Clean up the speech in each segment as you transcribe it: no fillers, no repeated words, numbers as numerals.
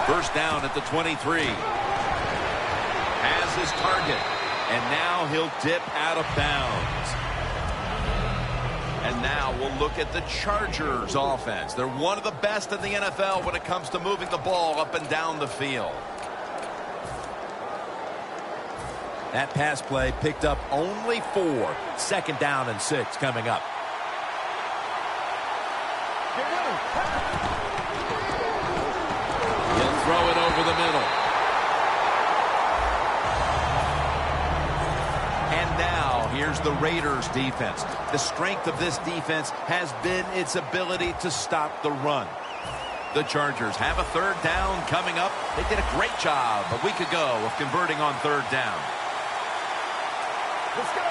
First down at the 23. Has his target. And now he'll dip out of bounds. And now we'll look at the Chargers offense. They're one of the best in the NFL when it comes to moving the ball up and down the field. That pass play picked up only 4. Second down and 6 coming up. He'll throw it over the middle. And now here's the Raiders defense. The strength of this defense has been its ability to stop the run. The Chargers have a third down coming up. They did a great job a week ago of converting on third down. Let's go.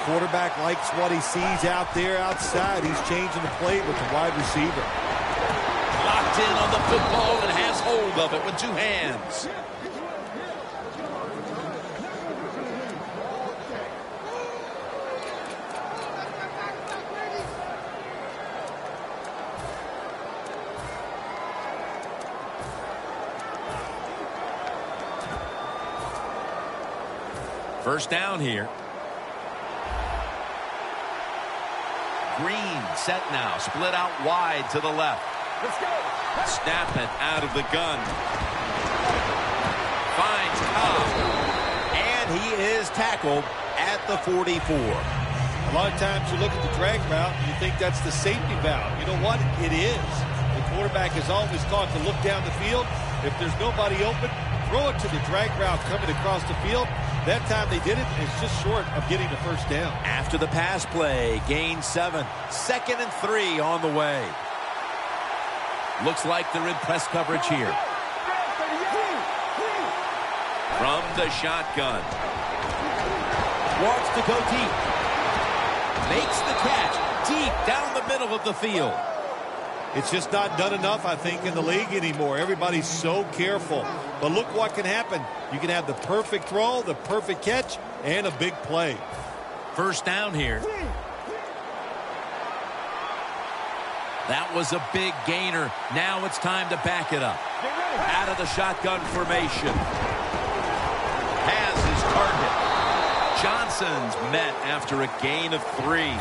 Quarterback likes what he sees out there outside. He's changing the play with the wide receiver. Locked in on the football and has hold of it with 2 hands. First down here. Green set now. Split out wide to the left. Let's go. Snap it out of the gun. Finds Cobb. And he is tackled at the 44. A lot of times you look at the drag route and you think that's the safety valve. You know what? It is. The quarterback is always taught to look down the field. If there's nobody open, throw it to the drag route coming across the field. That time they did it, and it's just short of getting the first down. After the pass play, gain 7. 2nd and 3 on the way. Looks like they're in press coverage here. From the shotgun. Wants to go deep. Makes the catch deep down the middle of the field. It's just not done enough, I think, in the league anymore. Everybody's so careful. But look what can happen. You can have the perfect throw, the perfect catch, and a big play. First down here. That was a big gainer. Now it's time to back it up. Out of the shotgun formation. Has his target. Johnson's met after a gain of 3.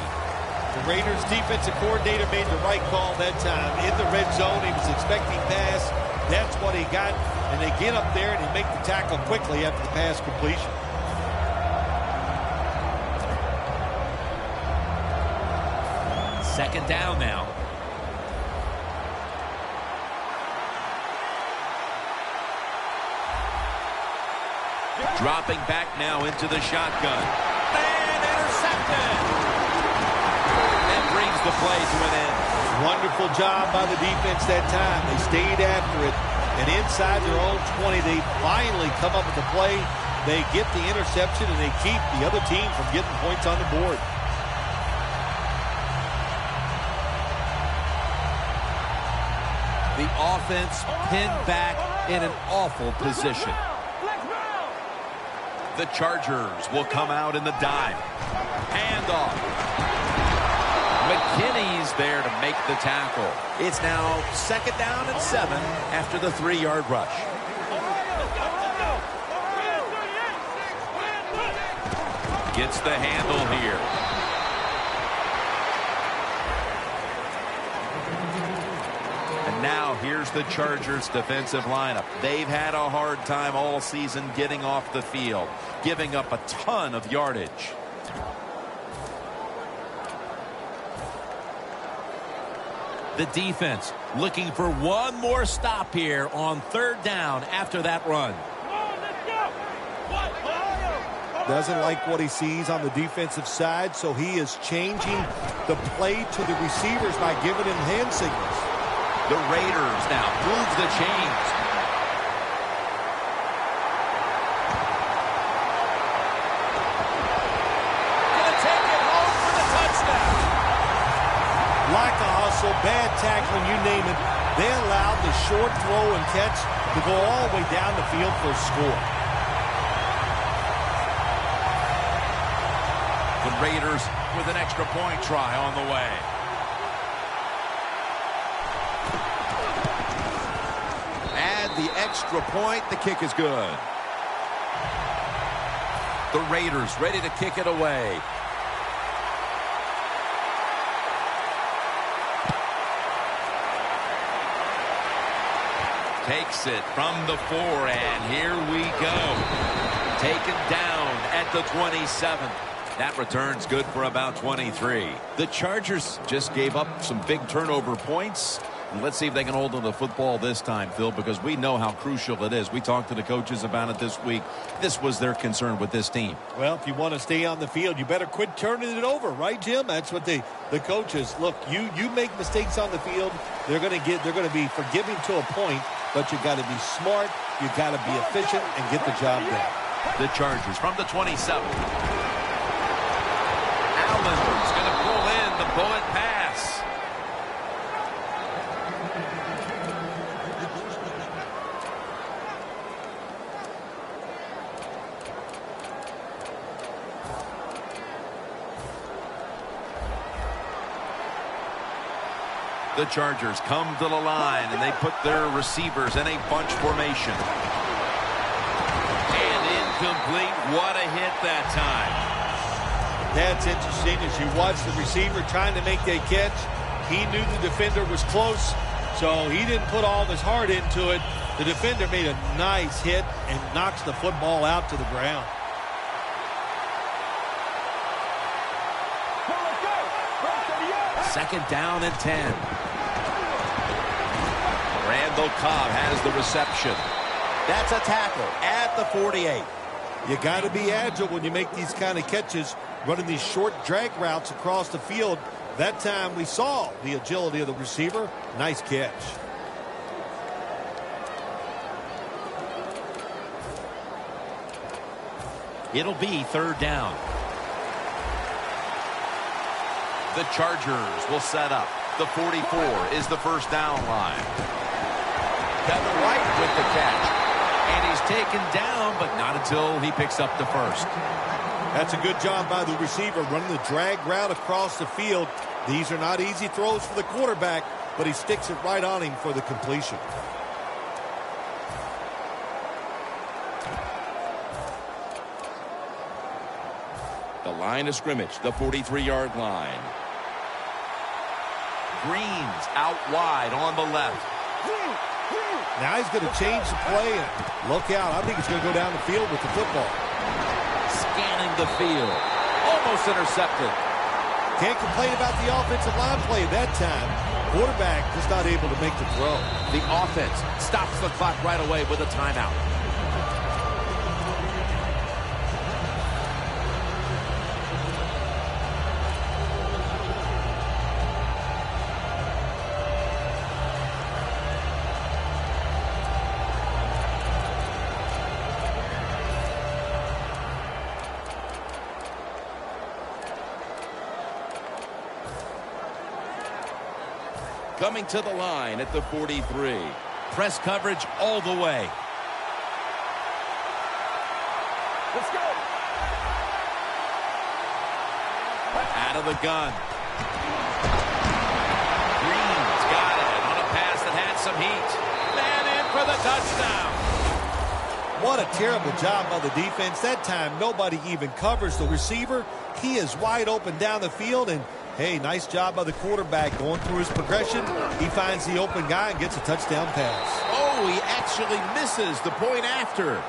The Raiders defensive coordinator made the right call that time. In the red zone, he was expecting pass. That's what he got. And they get up there and he make the tackle quickly after the pass completion. Second down now. Dropping back now into the shotgun. And intercepted. Brings the play to an end. Wonderful job by the defense that time. They stayed after it. And inside their own 20, they finally come up with the play. They get the interception, and they keep the other team from getting points on the board. The offense pinned back in an awful position. The Chargers will come out in the dime. Handoff. McKinney's there to make the tackle. It's now 2nd down and 7 after the 3-yard rush. Gets the handle here. And now here's the Chargers defensive lineup. They've had a hard time all season getting off the field, giving up a ton of yardage. The defense looking for one more stop here on 3rd down after that run. Doesn't like what he sees on the defensive side, so he is changing the play to the receivers by giving him hand signals. The Raiders now move the chains. Gonna take it home for the touchdown. Like a hustle, bad tackling, you name it. They allowed the short throw and catch to go all the way down the field for a score. The Raiders with an extra point try on the way. the extra point. The kick is good. The Raiders ready to kick it away. Takes it from the 4, and here we go. Taken down at the 27. That return's good for about 23. The Chargers just gave up some big turnover points. And let's see if they can hold on to the football this time, Phil, because we know how crucial it is. We talked to the coaches about it this week. This was their concern with this team. Well, if you want to stay on the field, you better quit turning it over, right, Jim? That's what the coaches, look, you make mistakes on the field, they're going to be forgiving to a point, but you got to be smart, you got to be efficient and get the job done. The Chargers from the 27. Allen's going to pull in the bullet pass. The Chargers come to the line, and they put their receivers in a bunch formation. And incomplete. What a hit that time. That's interesting. As you watch the receiver trying to make that catch, he knew the defender was close, so he didn't put all of his heart into it. The defender made a nice hit and knocks the football out to the ground. Second down and 10. Randall Cobb has the reception. That's a tackle at the 48. You got to be agile when you make these kind of catches, running these short drag routes across the field. That time we saw the agility of the receiver. Nice catch. It'll be third down. The Chargers will set up. The 44 is the first down line. Kevin White with the catch. And he's taken down, but not until he picks up the first. That's a good job by the receiver, running the drag route across the field. These are not easy throws for the quarterback, but he sticks it right on him for the completion. The line of scrimmage, the 43-yard line. Green's out wide on the left. Now he's going to change the play, and look out. I think he's going to go down the field with the football. Scanning the field. Almost intercepted. Can't complain about the offensive line play that time. Quarterback just not able to make the throw. The offense stops the clock right away with a timeout. Coming to the line at the 43. Press coverage all the way. Let's go. Out of the gun. Green's got it on a pass that had some heat. And in for the touchdown. What a terrible job by the defense. That time, nobody even covers the receiver. He is wide open down the field, and hey, nice job by the quarterback going through his progression. He finds the open guy and gets a touchdown pass. Oh, he actually misses the point after.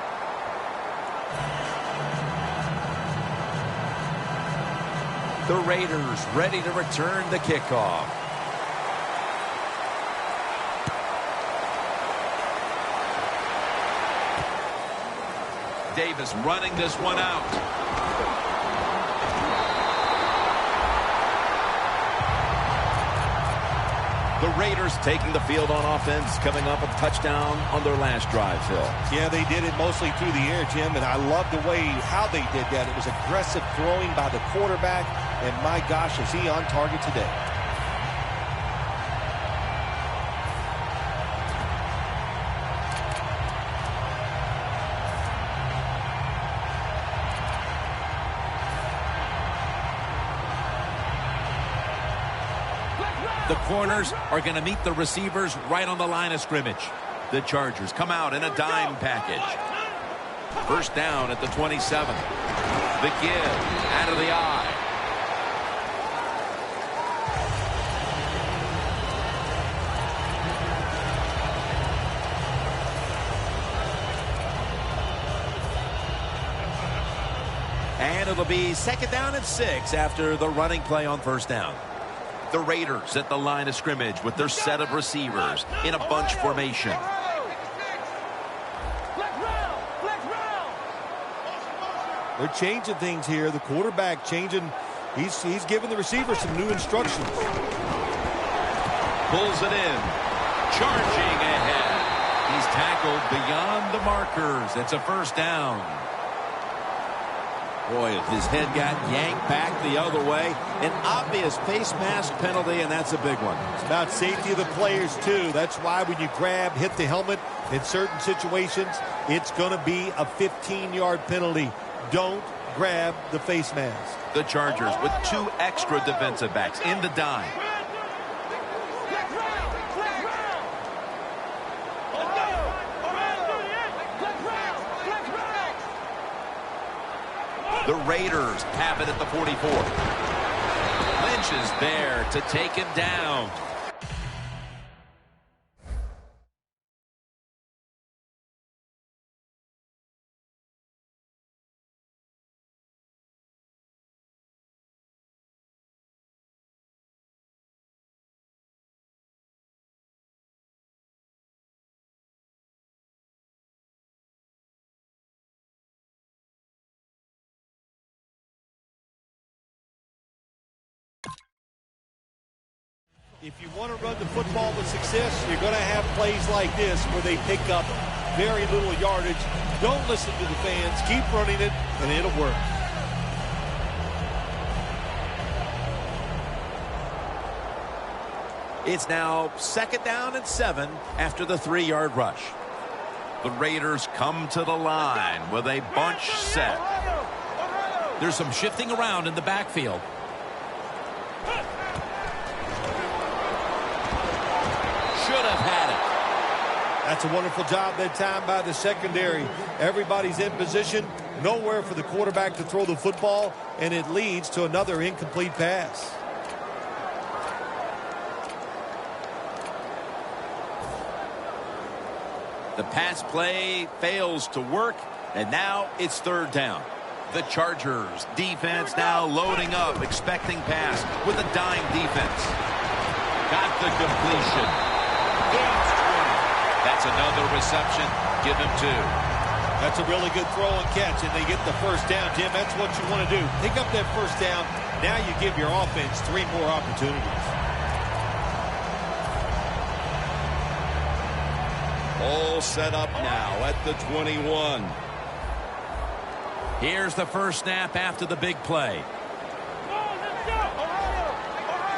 The Raiders ready to return the kickoff. Davis running this one out. The Raiders taking the field on offense, coming up a touchdown on their last drive, Phil. Yeah, they did it mostly through the air, Jim, and I love the way how they did that. It was aggressive throwing by the quarterback, and my gosh, is he on target today. The corners are going to meet the receivers right on the line of scrimmage. The Chargers come out in a dime package. First down at the 27. The give out of the eye. And it'll be second down and 6 after the running play on first down. The Raiders at the line of scrimmage with their set of receivers in a bunch formation. They're changing things here. The quarterback changing. He's giving the receiver some new instructions. Pulls it in. Charging ahead. He's tackled beyond the markers. It's a first down. Boy, his head got yanked back the other way. An obvious face mask penalty, and that's a big one. It's about safety of the players, too. That's why when you grab, hit the helmet in certain situations, it's going to be a 15-yard penalty. Don't grab the face mask. The Chargers with 2 extra defensive backs in the dime. The Raiders have it at the 44. Lynch is there to take him down. If you want to run the football with success, you're going to have plays like this where they pick up very little yardage. Don't listen to the fans. Keep running it, and it'll work. It's now second down and 7 after the 3-yard rush. The Raiders come to the line with a bunch set. There's some shifting around in the backfield. Should have had it. That's a wonderful job that time by the secondary. Everybody's in position. Nowhere for the quarterback to throw the football, and it leads to another incomplete pass. The pass play fails to work, and now it's third down. The Chargers defense now loading up, expecting pass with a dime defense. Got the completion. Gains 20. That's another reception. Give him 2. That's a really good throw and catch, and they get the first down, Jim. That's what you want to do. Pick up that first down. Now you give your offense 3 more opportunities. All set up now at the 21. Here's the first snap after the big play.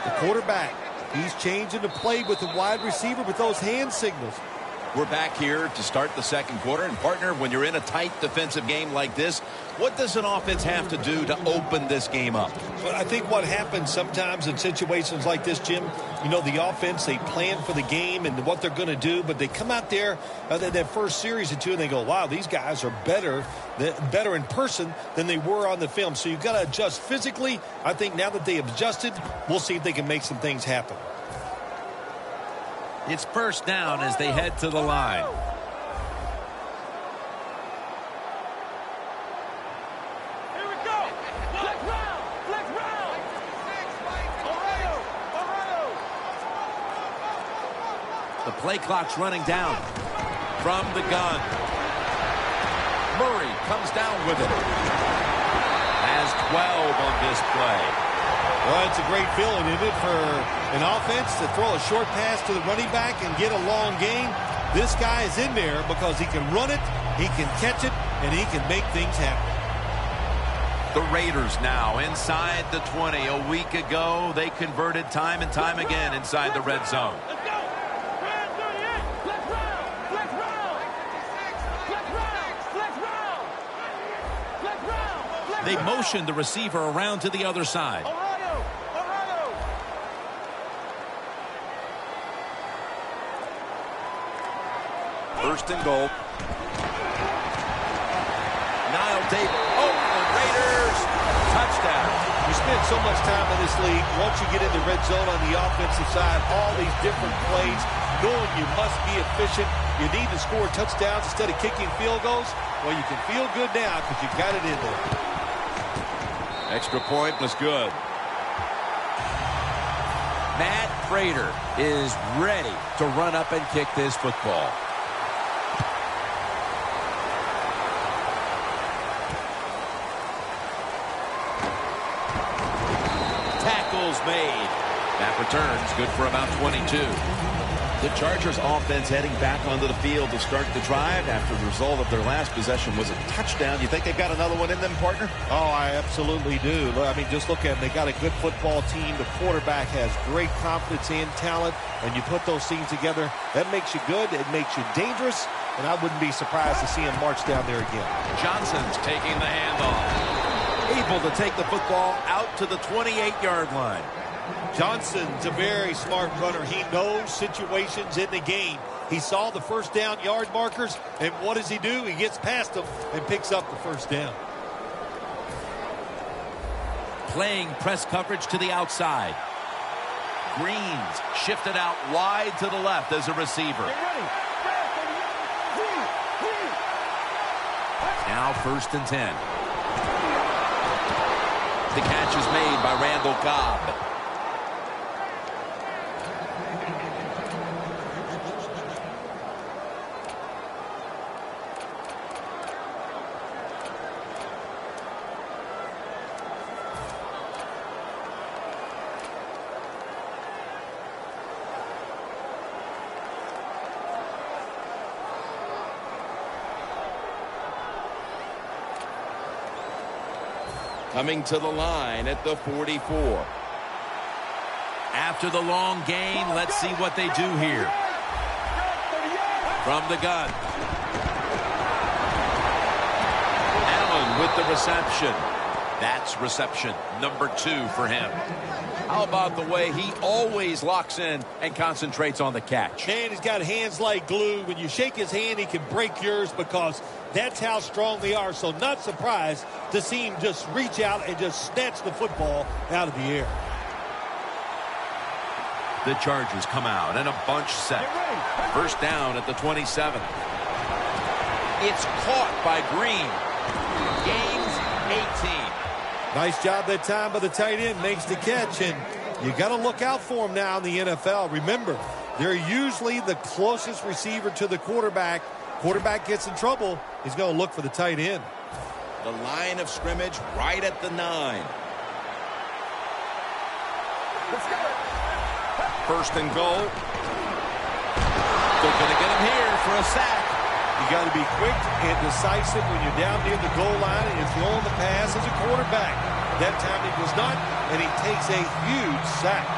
The quarterback, he's changing the play with the wide receiver with those hand signals. We're back here to start the second quarter. And, partner, when you're in a tight defensive game like this, what does an offense have to do to open this game up? Well, I think what happens sometimes in situations like this, Jim, you know, the offense, they plan for the game and what they're going to do, but they come out there that first series or two and they go, wow, these guys are better in person than they were on the film. So you've got to adjust physically. I think now that they have adjusted, we'll see if they can make some things happen. It's first down as they head to the line. Here we go. Flex round. Flex round. The play clock's running down from the gun. Murray comes down with it. Has 12 on this play. Well, it's a great feeling, isn't it, for an offense to throw a short pass to the running back and get a long gain. This guy is in there because he can run it, he can catch it, and he can make things happen. The Raiders now inside the 20. A week ago, they converted time and time again inside the red zone. Let's go. Round 38. Flex round. Flex round. Flex round. Flex round. Flex round. They motioned the receiver around to the other side. First and goal. Niall Davis. Oh, the Raiders. Touchdown. You spend so much time in this league. Once you get in the red zone on the offensive side, all these different plays, knowing you must be efficient. You need to score touchdowns instead of kicking field goals. Well, you can feel good now because you got it in there. Extra point was good. Matt Prater is ready to run up and kick this football. Tackles made. That returns good for about 22. The Chargers offense heading back onto the field to start the drive after the result of their last possession was a touchdown. You think they've got another one in them, partner? Oh, I absolutely do. I mean, just look at them. They got a good football team. The quarterback has great confidence and talent, and you put those things together, that makes you good. It makes you dangerous, and I wouldn't be surprised to see him march down there again. Johnson's taking the handoff. Able to take the football out to the 28-yard line. Johnson's a very smart runner. He knows situations in the game. He saw the first down yard markers, and what does he do? He gets past them and picks up the first down. Playing press coverage to the outside. Greens shifted out wide to the left as a receiver. Now 1st and 10. The catch is made by Randall Cobb. Coming to the line at the 44. After the long gain, let's see what they do here. From the gun. Allen with the reception. That's reception number 2 for him. How about the way he always locks in and concentrates on the catch? Man, he's got hands like glue. When you shake his hand, he can break yours because that's how strong they are. So not surprised to see him just reach out and just snatch the football out of the air. The Chargers come out and a bunch set. First down at the 27. It's caught by Green. Gains 18. Nice job that time by the tight end. Makes the catch, and you got to look out for him now in the NFL. Remember, they're usually the closest receiver to the quarterback. Quarterback gets in trouble, he's going to look for the tight end. The line of scrimmage right at the 9. First and goal. They're going to get him here for a sack. You got to be quick and decisive when you're down near the goal line and you're throwing the pass as a quarterback. That time he was not, and he takes a huge sack.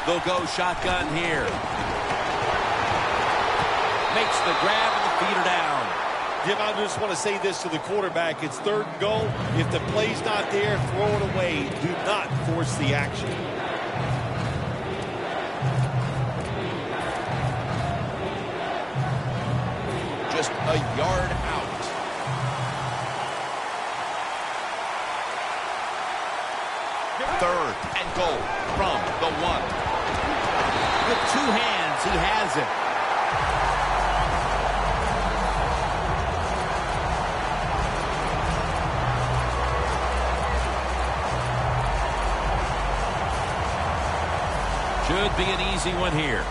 They'll go shotgun here. Makes the grab and the feet are down. Jim, I just want to say this to the quarterback. It's 3rd and goal. If the play's not there, throw it away. Do not force the action. Just a yard out. Third and goal from the 1. With 2 hands, he has it. Should be an easy one here.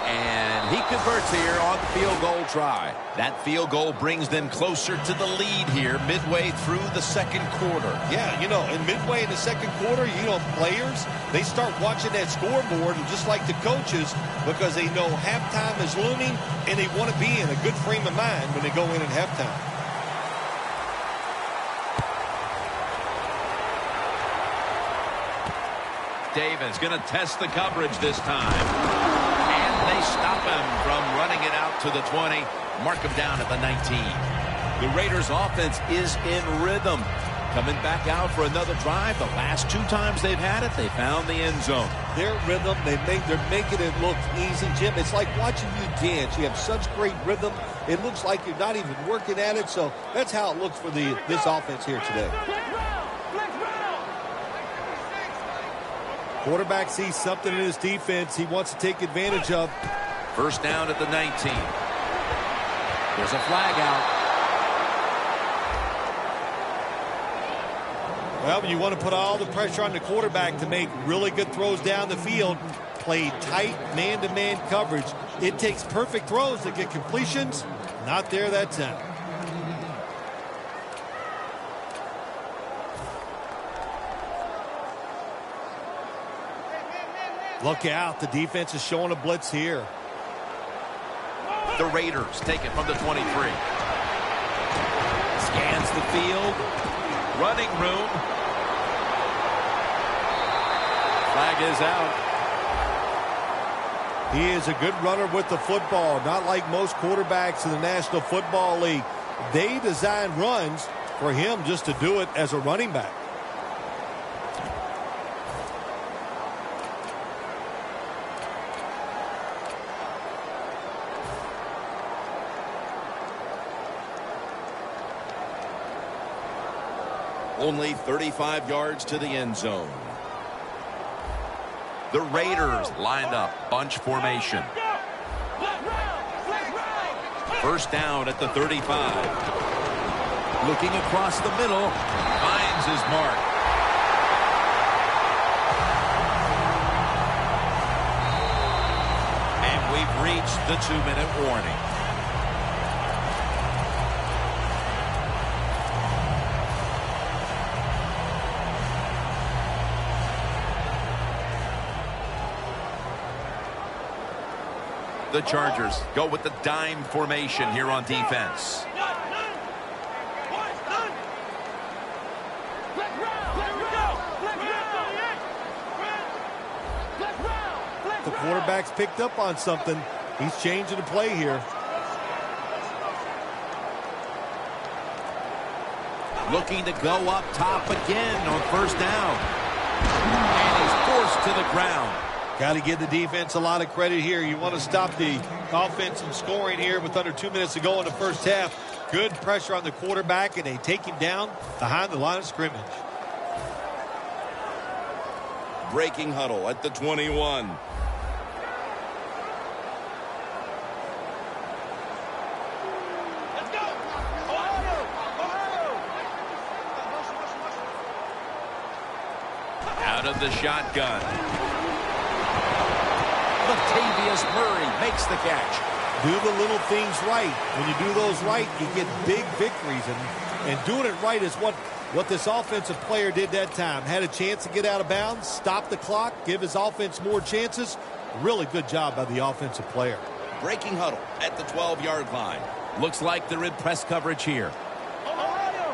And he converts here on the field goal try. That field goal brings them closer to the lead here midway through the 2nd quarter. Yeah, you know, and midway in the 2nd quarter, you know, players, they start watching that scoreboard, and just like the coaches, because they know halftime is looming, and they want to be in a good frame of mind when they go in at halftime. Davis going to test the coverage this time. And they stop him from running it out to the 20. Mark him down at the 19. The Raiders offense is in rhythm. Coming back out for another drive. The last 2 times they've had it, they found the end zone. Their rhythm, they're making it look easy, Jim. It's like watching you dance. You have such great rhythm. It looks like you're not even working at it. So that's how it looks for this offense here today. Quarterback sees something in his defense he wants to take advantage of. First down at the 19. There's a flag out. Well, you want to put all the pressure on the quarterback to make really good throws down the field. Play tight man-to-man coverage. It takes perfect throws to get completions. Not there that time. Look out. The defense is showing a blitz here. The Raiders take it from the 23. Scans the field. Running room. Flag is out. He is a good runner with the football, not like most quarterbacks in the National Football League. They design runs for him just to do it as a running back. Only 35 yards to the end zone. The Raiders lined up, bunch formation. First down at the 35. Looking across the middle, finds his mark. And we've reached the 2-minute warning. The Chargers go with the dime formation here on defense. The quarterback's picked up on something. He's changing the play here. Looking to go up top again on first down. And he's forced to the ground. Got to give the defense a lot of credit here. You want to stop the offense from scoring here with under 2 minutes to go in the first half. Good pressure on the quarterback, and they take him down behind the line of scrimmage. Breaking huddle at the 21. Let's go! Ohio! Out of the shotgun. Latavius Murray makes the catch. Do the little things right. When you do those right, you get big victories. And doing it right is what this offensive player did that time. Had a chance to get out of bounds, stop the clock, give his offense more chances. Really good job by the offensive player. Breaking huddle at the 12-yard line. Looks like they're in press coverage here. Ohio!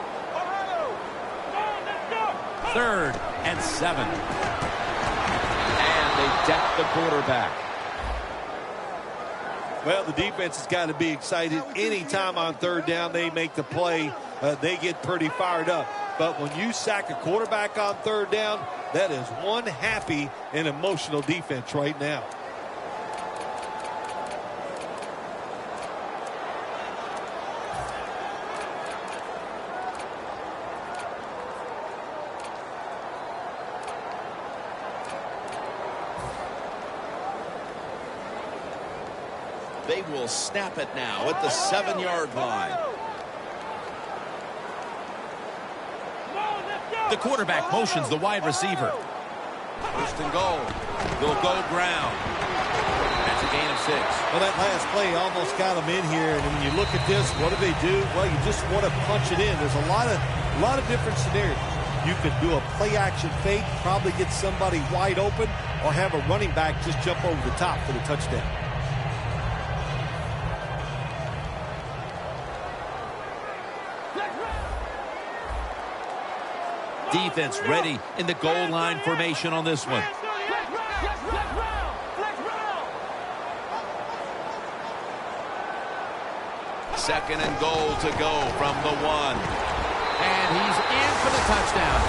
Let's go! 3rd and 7. And they deck the quarterback. Well, the defense has got to be excited. Anytime on 3rd down they make the play, they get pretty fired up. But when you sack a quarterback on 3rd down, that is one happy and emotional defense right now. They will snap it now at the 7-yard line. The quarterback motions the wide receiver. 1st and goal. They'll go ground. That's a gain of 6. Well, that last play almost got them in here. And when you look at this, what do? Well, you just want to punch it in. There's a lot of different scenarios. You could do a play-action fake, probably get somebody wide open, or have a running back just jump over the top for the touchdown. Defense ready in the goal line formation on this one. 2nd and goal to go from the 1. And he's in for the touchdown.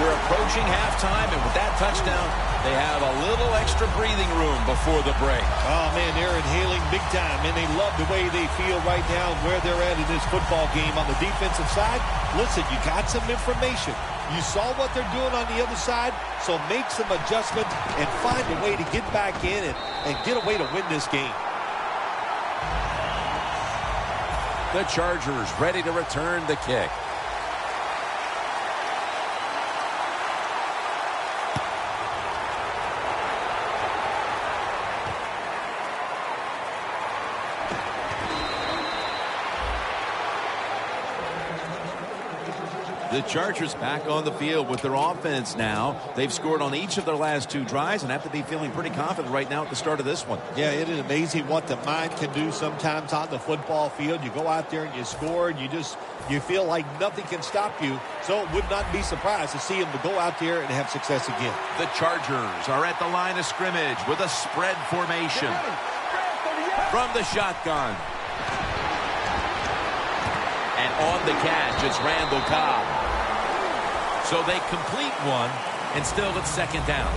We're approaching halftime, and with that touchdown, they have a little extra breathing room before the break. Oh, man, they're inhaling big time, and they love the way they feel right now where they're at in this football game. On the defensive side, listen, you got some information. You saw what they're doing on the other side, so make some adjustments and find a way to get back in and get a way to win this game. The Chargers ready to return the kick. The Chargers back on the field with their offense now. They've scored on each of their last 2 drives and have to be feeling pretty confident right now at the start of this one. Yeah, it is amazing what the mind can do sometimes on the football field. You go out there and you score, and you feel like nothing can stop you. So it would not be surprised to see them to go out there and have success again. The Chargers are at the line of scrimmage with a spread formation. From the shotgun. And on the catch, it's Randall Cobb. So they complete one, and still it's 2nd down.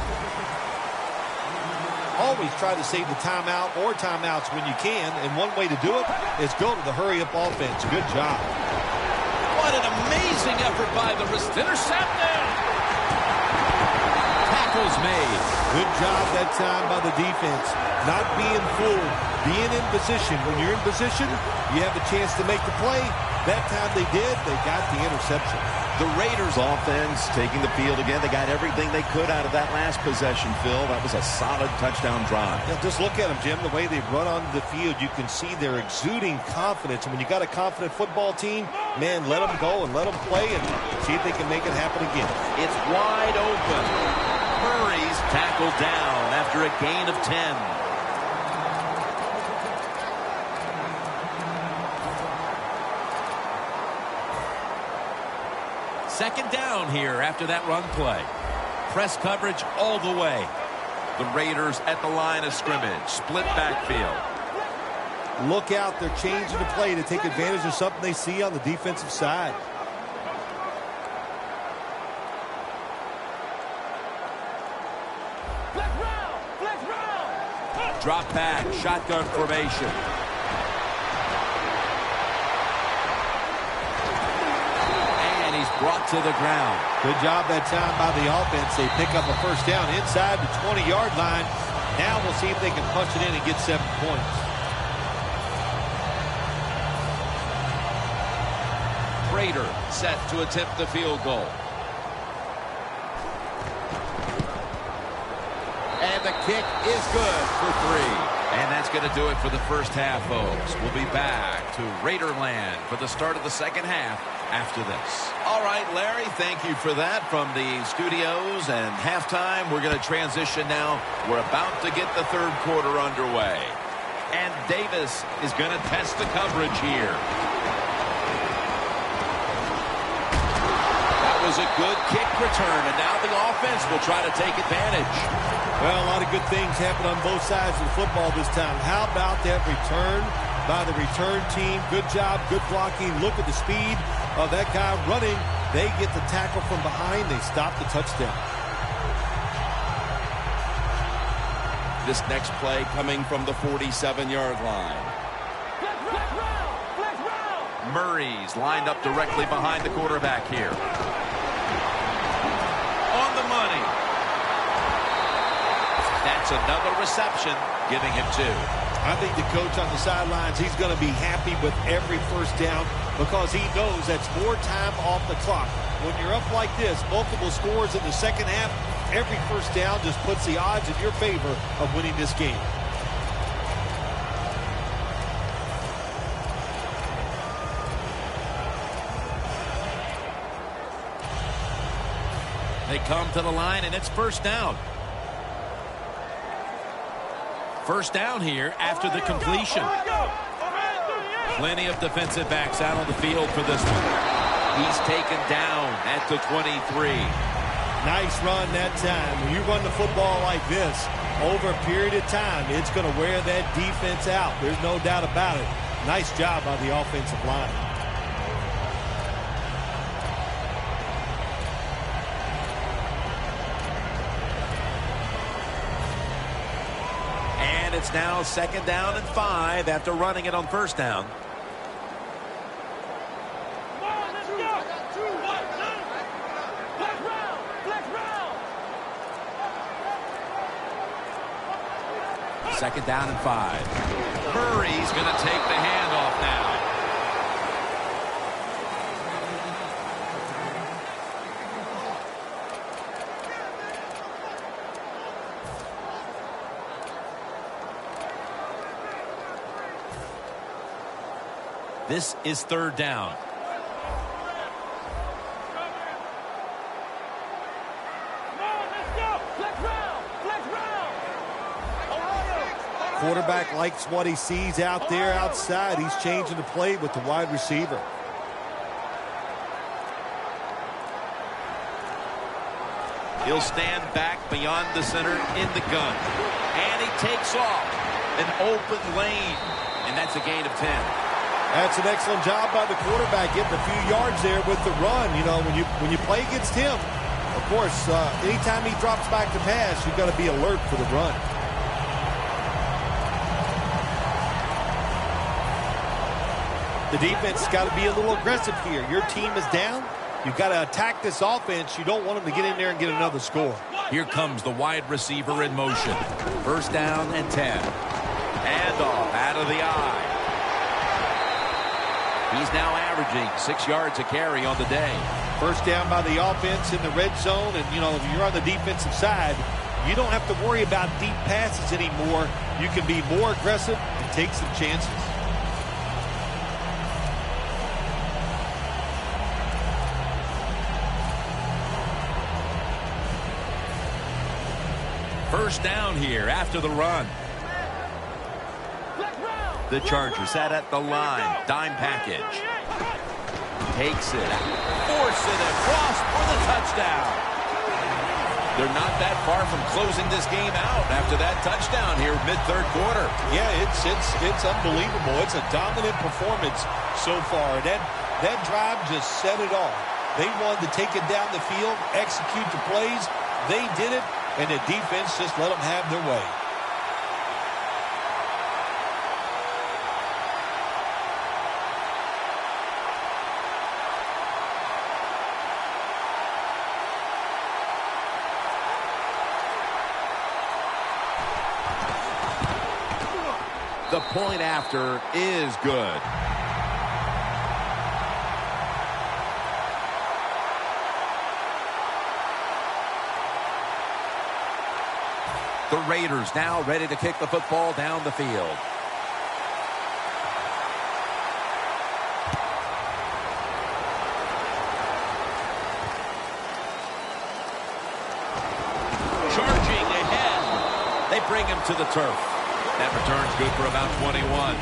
Always try to save the timeout or timeouts when you can, and one way to do it is go to the hurry-up offense. Good job. What an amazing effort by the intercepted. Tackles made. Good job that time by the defense. Not being fooled, being in position. When you're in position, you have a chance to make the play. That time they did, they got the interception. The Raiders offense taking the field again. They got everything they could out of that last possession, Phil. That was a solid touchdown drive. Yeah, just look at them, Jim. The way they run onto the field, you can see they're exuding confidence. And when you got a confident football team, man, let them go and let them play and see if they can make it happen again. It's wide open. Murray's tackled down after a gain of 10. Second down here after that run play. Press coverage all the way. The Raiders at the line of scrimmage. Split backfield. Look out. They're changing the play to take advantage of something they see on the defensive side. Drop back. Shotgun formation. Brought to the ground. Good job that time by the offense. They pick up a first down inside the 20-yard line. Now we'll see if they can punch it in and get 7 points. Prater set to attempt the field goal. And the kick is good for 3. And that's going to do it for the first half, folks. We'll be back to Raiderland for the start of the second half after this. All right, Larry, thank you for that from the studios and halftime. We're going to transition now. We're about to get the third quarter underway. And Davis is going to test the coverage here. That was a good kick return, and now the offense will try to take advantage. Well, a lot of good things happen on both sides of the football this time. How about that return by the return team? Good job, good blocking. Look at the speed of that guy running. They get the tackle from behind. They stop the touchdown. This next play coming from the 47-yard line. Murray's lined up directly behind the quarterback here. On the money. That's another reception, giving him 2. I think the coach on the sidelines, he's going to be happy with every first down because he knows that's more time off the clock. When you're up like this, multiple scores in the second half, every first down just puts the odds in your favor of winning this game. They come to the line, and it's first down. First down here after the completion. Plenty of defensive backs out on the field for this one. He's taken down at the 23. Nice run that time. When you run the football like this, over a period of time, it's going to wear that defense out. There's no doubt about it. Nice job by the offensive line. And it's now 2nd down and 5 after running it on 1st down. Come on, let's go. 2, 1, 2. Flex round. Flex round. 2nd down and 5. Murray's going to take the handoff now. This is 3rd down. Come on, let's go. Flex round. Flex round. Ohio. Quarterback likes what he sees out there outside. He's changing the play with the wide receiver. He'll stand back beyond the center in the gun. And he takes off. An open lane. And that's a gain of 10. That's an excellent job by the quarterback, getting a few yards there with the run. You know, when you play against him, of course, anytime he drops back to pass, you've got to be alert for the run. The defense has got to be a little aggressive here. Your team is down. You've got to attack this offense. You don't want them to get in there and get another score. Here comes the wide receiver in motion. 1st down and 10. Handoff out of the eye. He's now averaging 6 yards a carry on the day. 1st down by the offense in the red zone. And, you know, if you're on the defensive side, you don't have to worry about deep passes anymore. You can be more aggressive and take some chances. First down here after the run. The Chargers sat at the line. Dime package. Takes it. Force it across for the touchdown. They're not that far from closing this game out after that touchdown here mid-3rd quarter. Yeah, it's unbelievable. It's a dominant performance so far. That drive just set it all. They wanted to take it down the field, execute the plays. They did it, and the defense just let them have their way. The point after is good. The Raiders now ready to kick the football down the field. Charging ahead. They bring him to the turf. That return's good for about 21.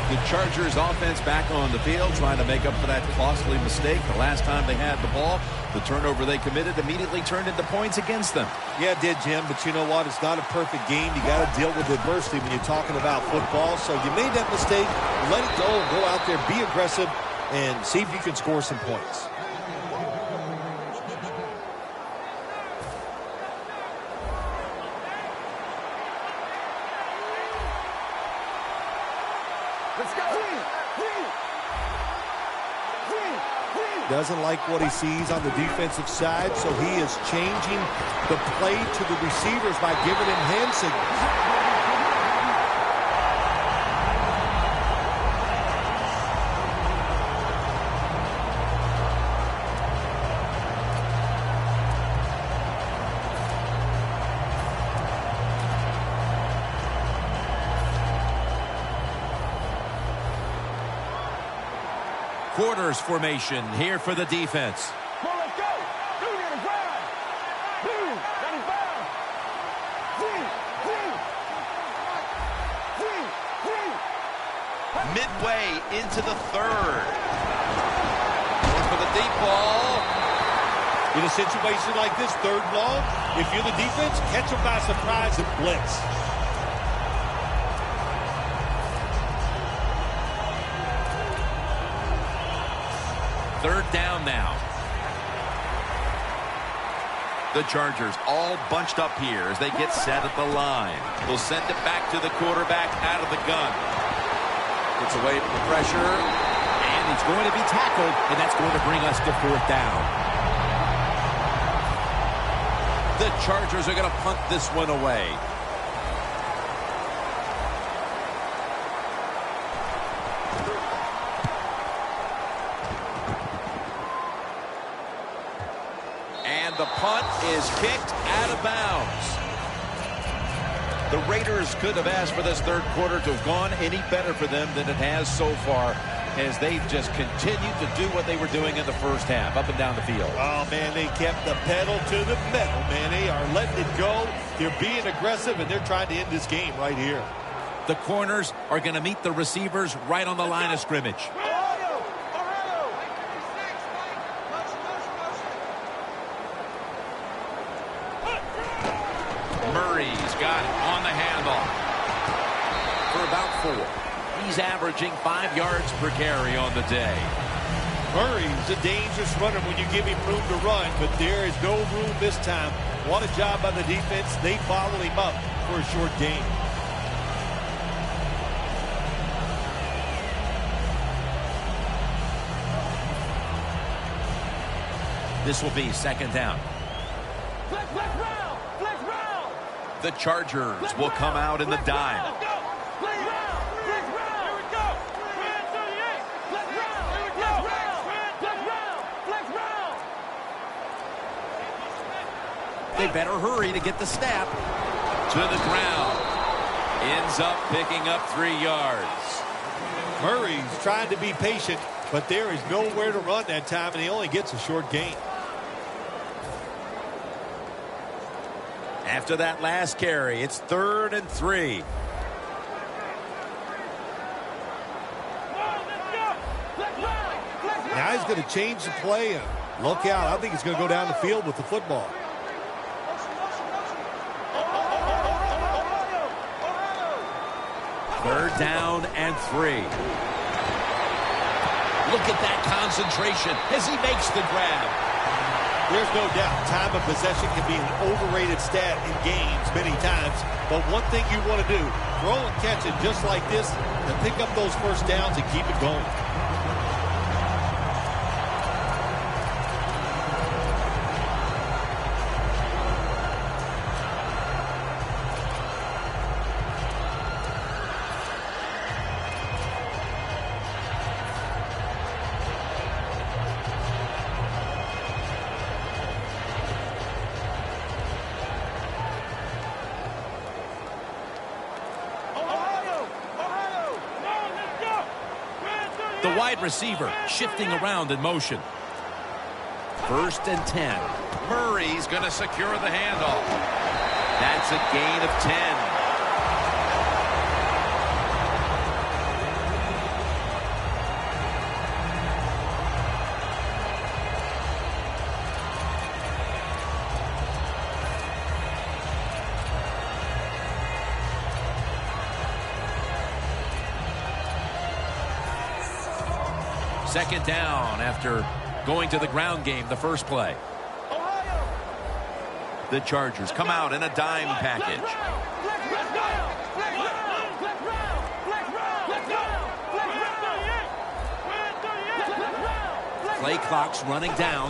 The Chargers offense back on the field trying to make up for that costly mistake. The last time they had the ball, the turnover they committed immediately turned into points against them. Yeah, it did, Jim, but you know what? It's not a perfect game. You got to deal with adversity when you're talking about football. So you made that mistake, let it go, go out there, be aggressive, and see if you can score some points. Doesn't like what he sees on the defensive side, so he is changing the play to the receivers by giving him hand signals. Quarters formation here for the defense. Come on, let's go. Two near the ground. Two. That is bound. Three. Midway into the 3rd. Going for the deep ball. In a situation like this, 3rd and long, if you're the defense, catch them by surprise and blitz. third down now. The Chargers all bunched up here as they get set at the line. They'll send it back to the quarterback out of the gun. Gets away from the pressure, and he's going to be tackled, and that's going to bring us to fourth down. The Chargers are going to punt this one away. And the punt is kicked out of bounds. The Raiders could have asked for this third quarter to have gone any better for them than it has so far, as they've just continued to do what they were doing in the first half, up and down the field. Oh, man, they kept the pedal to the metal, man. They are letting it go. They're being aggressive, and they're trying to end this game right here. The corners are going to meet the receivers right on the line of scrimmage. Murray's got it on the handoff for about 4. He's averaging 5 yards per carry on the day. Murray's a dangerous runner when you give him room to run, but there is no room this time. What a job by the defense. They follow him up for a short gain. This will be second down. Flex round! Flex round! The Chargers will come out in the dime. Flex round! Flex round! Here we go! Red 38! Flex round! Here we go! Flex round! Flex round! They better hurry to get the snap. To the ground. Ends up picking up 3 yards. Murray's trying to be patient, but there is nowhere to run that time, and he only gets a short gain. After that last carry, it's 3rd and 3. Now he's going to change the play, and look out. I think he's going to go down the field with the football. Third down and 3. Look at that concentration as he makes the grab. There's no doubt time of possession can be an overrated stat in games many times, but one thing you want to do, throw and catch it just like this and pick up those first downs and keep it going. The wide receiver shifting around in motion. 1st and 10. Murray's going to secure the handoff. That's a gain of 10. Second down after going to the ground game the first play. The Chargers come out in a dime package. Play clock's running down.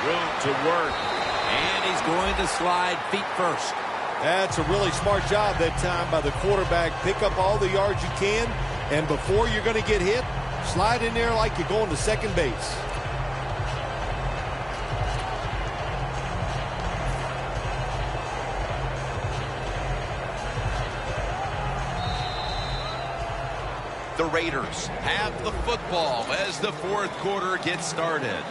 Room to work. And he's going to slide feet first. That's a really smart job that time by the quarterback. Pick up all the yards you can, and before you're going to get hit, slide in there like you're going to second base. The Raiders have the football as the fourth quarter gets started.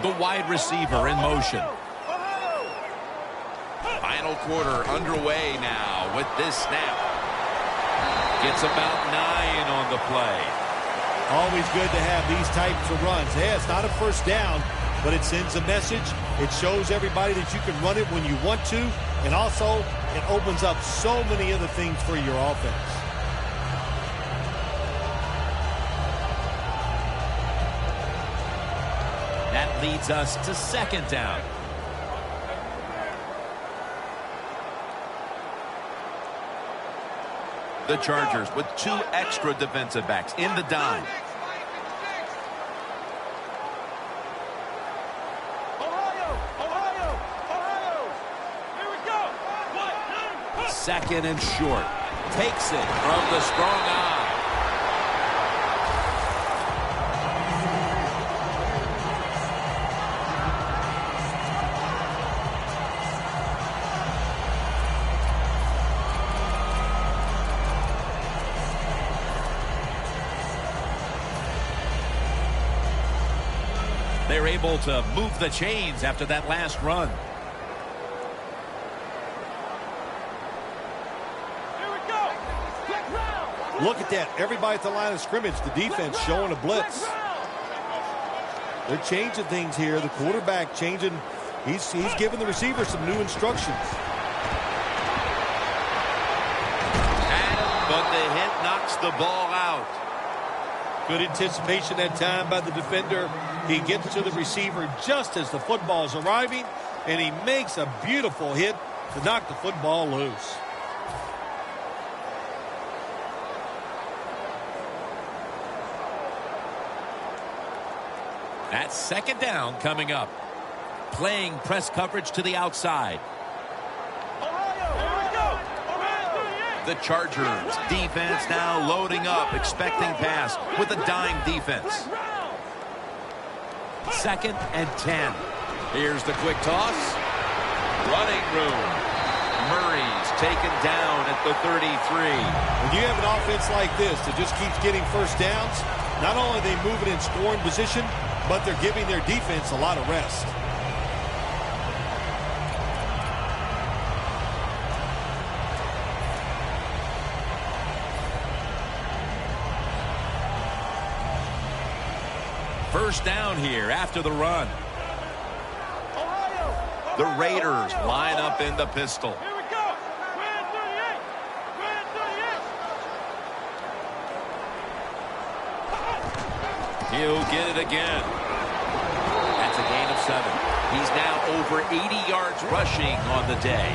The wide receiver in motion. Final quarter underway now with this snap. Gets about 9 on the play. Always good to have these types of runs. Yeah, it's not a first down, but it sends a message. It shows everybody that you can run it when you want to, and also it opens up so many other things for your offense. That leads us to second down. The Chargers with 2 extra defensive backs in the dime. Second and short. Takes it from the strong eye. They're able to move the chains after that last run. Look at that. Everybody at the line of scrimmage, the defense showing a blitz. They're changing things here. The quarterback changing. He's giving the receiver some new instructions. But the hit knocks the ball out. Good anticipation that time by the defender. He gets to the receiver just as the football's arriving, and he makes a beautiful hit to knock the football loose. That's second down coming up. Playing press coverage to the outside. The Chargers defense now loading up, expecting pass with a dime defense. Second and 10. Here's the quick toss. Running room. Murray's taken down at the 33. When you have an offense like this that just keeps getting first downs, not only are they moving in scoring position, but they're giving their defense a lot of rest. First down here after the run. The Raiders line up in the pistol. Here we go. Grand 38. Grand 38. He'll get it again. That's a gain of 7. He's now over 80 yards rushing on the day.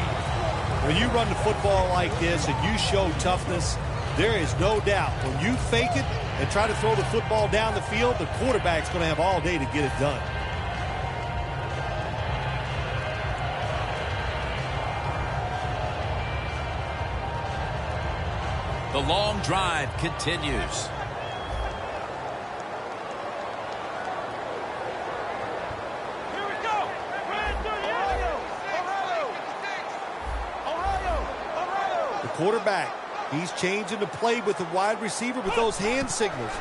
When you run the football like this and you show toughness, there is no doubt when you fake it and try to throw the football down the field, the quarterback's going to have all day to get it done. The long drive continues. Here we go. Grand 38. Ohio. The quarterback, he's changing the play with the wide receiver with those hand signals.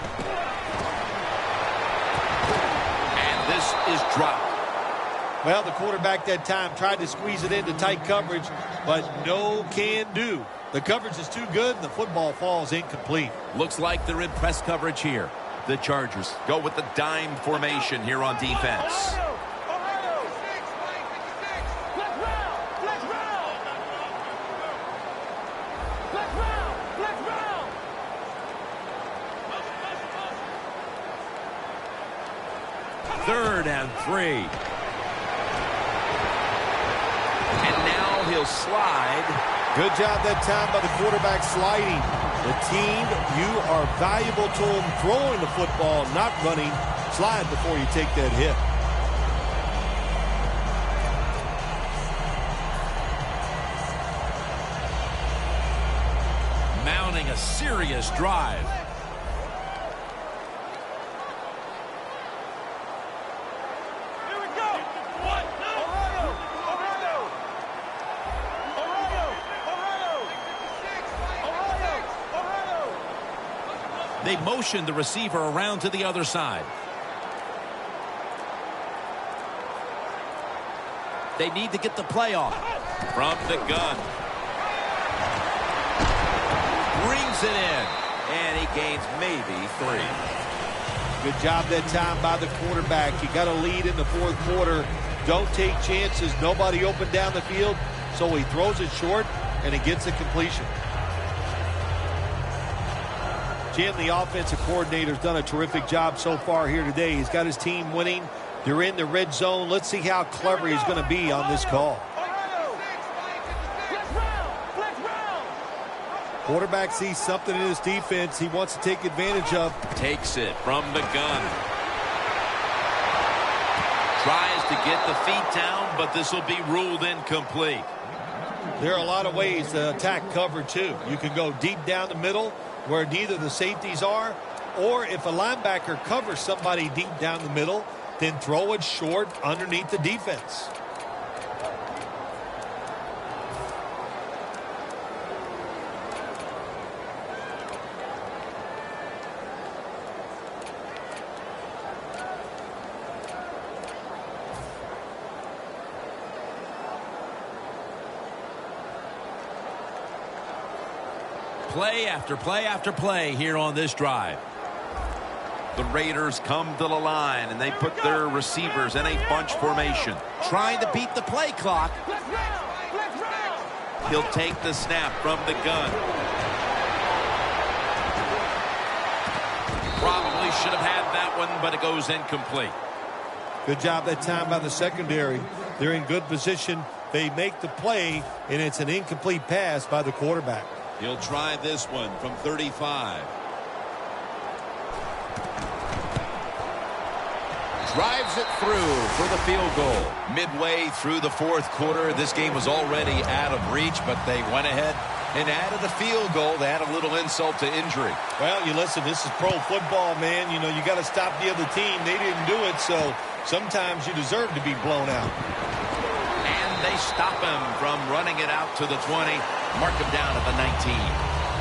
And this is dropped. Well, the quarterback that time tried to squeeze it into tight coverage, but no can do. The coverage is too good, and the football falls incomplete. Looks like they're in press coverage here. The Chargers go with the dime formation here on defense. Ohio. Let's round. Let's round. Let's round. Let's round. Third and 3. And now he'll slide. Good job that time by the quarterback sliding. The team, you are valuable to them throwing the football, not running. Slide before you take that hit. Mounting a serious drive. Here we go. Ohio. They motion the receiver around to the other side. They need to get the play off. From the gun. Brings Slams it in. And he gains maybe 3. Good job that time by the quarterback. You got a lead in the fourth quarter. Don't take chances. Nobody open down the field. So he throws it short, and he gets a completion. Jim, the offensive coordinator, has done a terrific job so far here today. He's got his team winning. They're in the red zone. Let's see how clever he's going to be on this call. Quarterback sees something in his defense he wants to take advantage of. Takes it from the gun. Tries to get the feet down, but this will be ruled incomplete. There are a lot of ways to attack cover, too. You can go deep down the middle where neither the safeties are, or if a linebacker covers somebody deep down the middle, then throw it short underneath the defense. Play after play after play here on this drive. The Raiders come to the line, and they put their receivers in a bunch formation, trying to beat the play clock. He'll take the snap from the gun. Probably should have had that one, but it goes incomplete. Good job that time by the secondary. They're in good position. They make the play, and it's an incomplete pass by the quarterback. He'll try this one from 35. Drives it through for the field goal. Midway through the fourth quarter, this game was already out of reach, but they went ahead and added the field goal to add a little insult to injury. Well, you listen, this is pro football, man. You know, you got to stop the other team. They didn't do it, so sometimes you deserve to be blown out. And they stop him from running it out to the 20. Mark him down at the 19.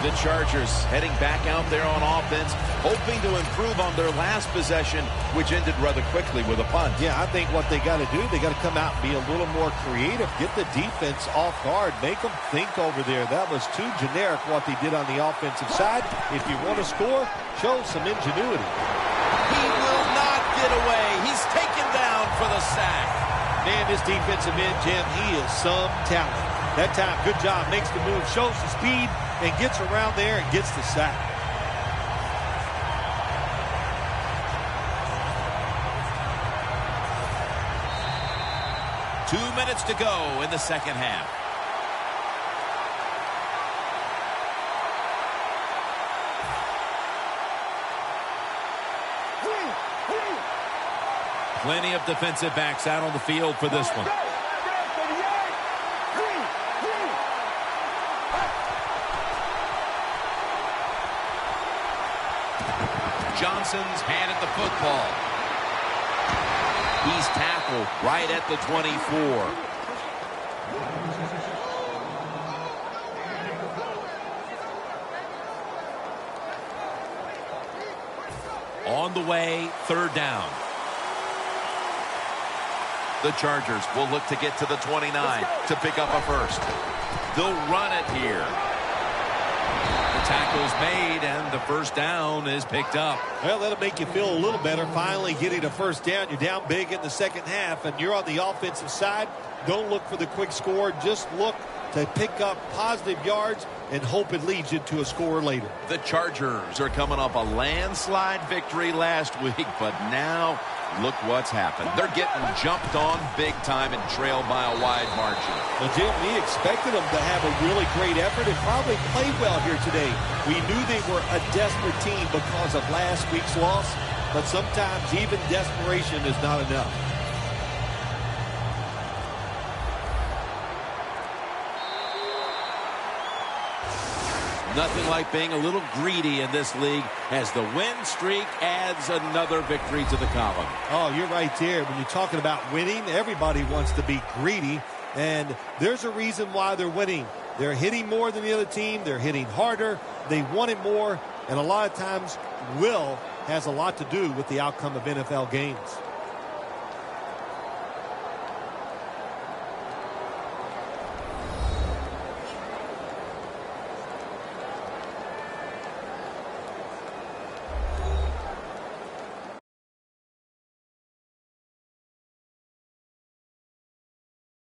The Chargers heading back out there on offense, hoping to improve on their last possession, which ended rather quickly with a punt. Yeah, I think what they got to do, they got to come out and be a little more creative, get the defense off guard, make them think over there. That was too generic what they did on the offensive side. If you want to score, show some ingenuity. He will not get away. He's taken down for the sack. Man, this defensive end, Jim, he is some talent. That time, good job, makes the move, shows the speed, and gets around there and gets the sack. Two minutes to go in the second half. Plenty of defensive backs out on the field for this one. Johnson's handed the football. He's tackled right at the 24. On the way, third down. The Chargers will look to get to the 29 to pick up a first. They'll run it here. The tackle's made, and the first down is picked up. Well, that'll make you feel a little better. Finally getting a first down. You're down big in the second half, and you're on the offensive side. Don't look for the quick score. Just look to pick up positive yards and hope it leads you to a score later. The Chargers are coming off a landslide victory last week, but now look what's happened. They're getting jumped on big time and trailed by a wide margin. Well, Jim, we expected them to have a really great effort and probably play well here today. We knew they were a desperate team because of last week's loss, but sometimes even desperation is not enough. Nothing like being a little greedy in this league as the win streak adds another victory to the column. Oh, you're right there. When you're talking about winning, everybody wants to be greedy, and there's a reason why they're winning. They're hitting more than the other team. They're hitting harder. They want it more, and a lot of times will has a lot to do with the outcome of NFL games.